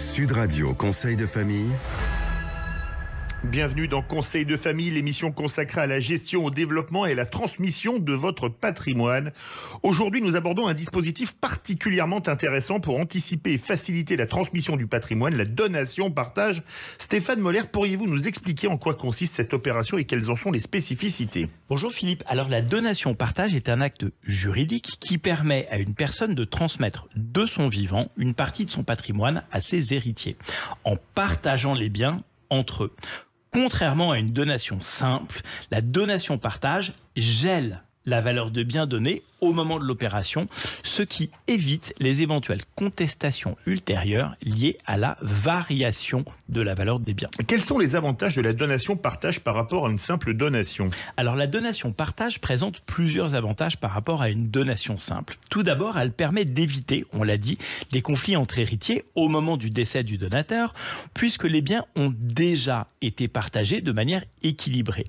Sud Radio Conseil de famille. Bienvenue dans Conseil de famille, l'émission consacrée à la gestion, au développement et à la transmission de votre patrimoine. Aujourd'hui, nous abordons un dispositif particulièrement intéressant pour anticiper et faciliter la transmission du patrimoine, la donation-partage. Stéphane Moller, pourriez-vous nous expliquer en quoi consiste cette opération et quelles en sont les spécificités ? Bonjour Philippe. Alors la donation-partage est un acte juridique qui permet à une personne de transmettre de son vivant une partie de son patrimoine à ses héritiers, en partageant les biens entre eux. Contrairement à une donation simple, la donation-partage gèle la valeur de biens donnés au moment de l'opération, ce qui évite les éventuelles contestations ultérieures liées à la variation de la valeur des biens. Quels sont les avantages de la donation-partage par rapport à une simple donation ? Alors la donation-partage présente plusieurs avantages par rapport à une donation simple. Tout d'abord, elle permet d'éviter, on l'a dit, les conflits entre héritiers au moment du décès du donateur, puisque les biens ont déjà été partagés de manière équilibrée.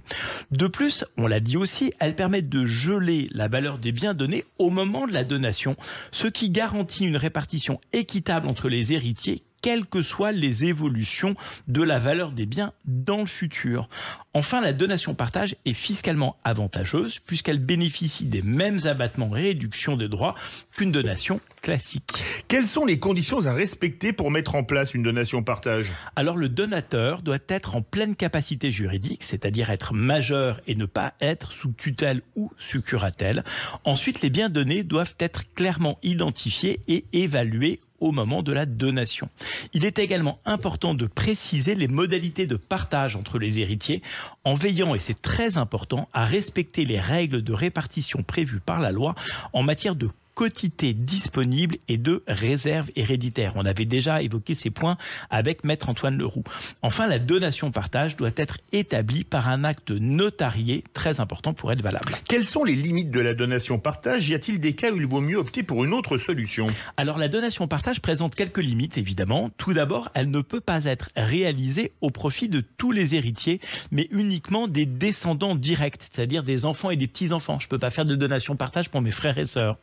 De plus, on l'a dit aussi, elle permet de geler la valeur des biens donnés au moment de la donation, ce qui garantit une répartition équitable entre les héritiers, quelles que soient les évolutions de la valeur des biens dans le futur. Enfin, la donation-partage est fiscalement avantageuse puisqu'elle bénéficie des mêmes abattements et réductions de droits qu'une donation classique. Quelles sont les conditions à respecter pour mettre en place une donation-partage ? Alors, le donateur doit être en pleine capacité juridique, c'est-à-dire être majeur et ne pas être sous tutelle ou sous curatelle. Ensuite, les biens donnés doivent être clairement identifiés et évalués au moment de la donation. Il est également important de préciser les modalités de partage entre les héritiers en veillant, et c'est très important, à respecter les règles de répartition prévues par la loi en matière de quotité disponible et de réserve héréditaire. On avait déjà évoqué ces points avec Maître Antoine Leroux. Enfin, la donation-partage doit être établie par un acte notarié très important pour être valable. Quelles sont les limites de la donation-partage ? Y a-t-il des cas où il vaut mieux opter pour une autre solution ? Alors, la donation-partage présente quelques limites, évidemment. Tout d'abord, elle ne peut pas être réalisée au profit de tous les héritiers, mais uniquement des descendants directs, c'est-à-dire des enfants et des petits-enfants. Je ne peux pas faire de donation-partage pour mes frères et sœurs.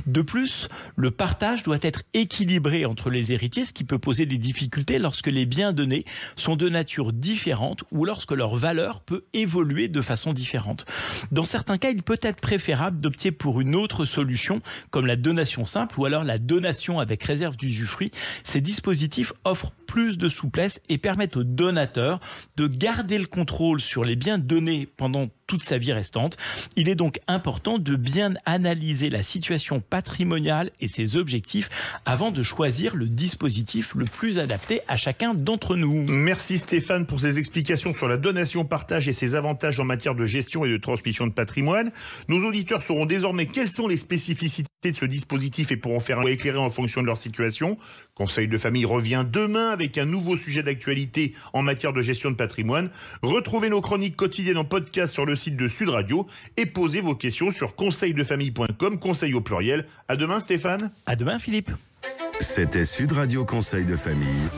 De plus, le partage doit être équilibré entre les héritiers, ce qui peut poser des difficultés lorsque les biens donnés sont de nature différente ou lorsque leur valeur peut évoluer de façon différente. Dans certains cas, il peut être préférable d'opter pour une autre solution, comme la donation simple ou alors la donation avec réserve d'usufruit. Ces dispositifs offrent plus de souplesse et permettent au donateur de garder le contrôle sur les biens donnés pendant toute sa vie restante. Il est donc important de bien analyser la situation patrimoniale et ses objectifs avant de choisir le dispositif le plus adapté à chacun d'entre nous. Merci Stéphane pour ces explications sur la donation-partage et ses avantages en matière de gestion et de transmission de patrimoine. Nos auditeurs sauront désormais quelles sont les spécificités de ce dispositif et pourront faire un éclairé en fonction de leur situation. Conseil de famille revient demain avec un nouveau sujet d'actualité en matière de gestion de patrimoine. Retrouvez nos chroniques quotidiennes en podcast sur le site de Sud Radio et posez vos questions sur conseildefamille.com, conseil au pluriel. À demain Stéphane. À demain Philippe. C'était Sud Radio Conseil de famille.